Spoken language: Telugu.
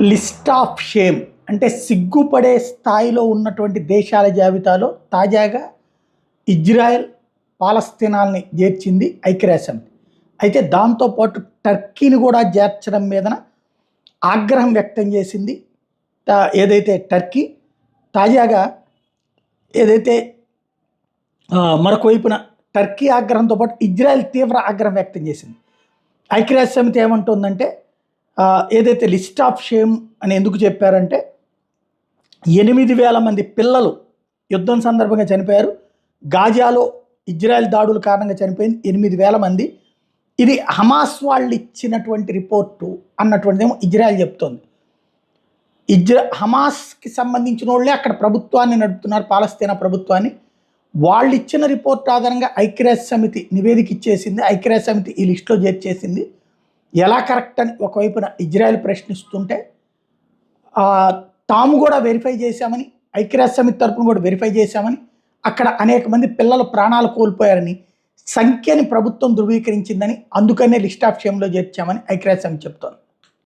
లిస్ట్ ఆఫ్ షేమ్ అంటే సిగ్గుపడే స్థాయిలో ఉన్నటువంటి దేశాల జాబితాలో తాజాగా ఇజ్రాయెల్ పాలస్తీనాల్ని చేర్చింది ఐక్యరాజ్యసమితి. అయితే దాంతోపాటు టర్కీని కూడా చేర్చడం మీదన ఆగ్రహం వ్యక్తం చేసింది. ఏదైతే టర్కీ తాజాగా ఏదైతే మరొక వైపున టర్కీ ఆగ్రహంతో పాటు ఇజ్రాయెల్ తీవ్ర ఆగ్రహం వ్యక్తం చేసింది. ఐక్యరాజ్యసమితి ఏమంటుందంటే ఏదైతే లిస్ట్ ఆఫ్ షేమ్ అని ఎందుకు చెప్పారంటే 8,000 మంది పిల్లలు యుద్ధం సందర్భంగా చనిపోయారు. గాజాలో ఇజ్రాయెల్ దాడుల కారణంగా చనిపోయింది 8,000 మంది. ఇది హమాస్ వాళ్ళు ఇచ్చినటువంటి రిపోర్టు అన్నటువంటిదేమో ఇజ్రాయెల్ చెప్తోంది. హమాస్కి సంబంధించిన వాళ్ళే అక్కడ ప్రభుత్వాన్ని నడుపుతున్నారు, పాలస్తీనా ప్రభుత్వాన్ని. వాళ్ళు ఇచ్చిన రిపోర్ట్ ఆధారంగా ఐక్యరాజ్యసమితి నివేదిక ఇచ్చేసింది. ఐక్యరాజ్యసమితి ఈ లిస్టులో చేర్చేసింది. ఎలా కరెక్ట్ అని ఒకవైపున ఇజ్రాయెల్ ప్రశ్నిస్తుంటే తాము కూడా వెరిఫై చేశామని, ఐక్యరాజ్యసమితి తరపున కూడా వెరిఫై చేశామని, అక్కడ అనేక మంది పిల్లలు ప్రాణాలు కోల్పోయారని సంఖ్యని ప్రభుత్వం ధృవీకరించిందని, అందుకనే లిస్ట్ ఆఫ్ షేమ్లో చేర్చామని ఐక్యరాజ్యసమితి చెప్తోంది.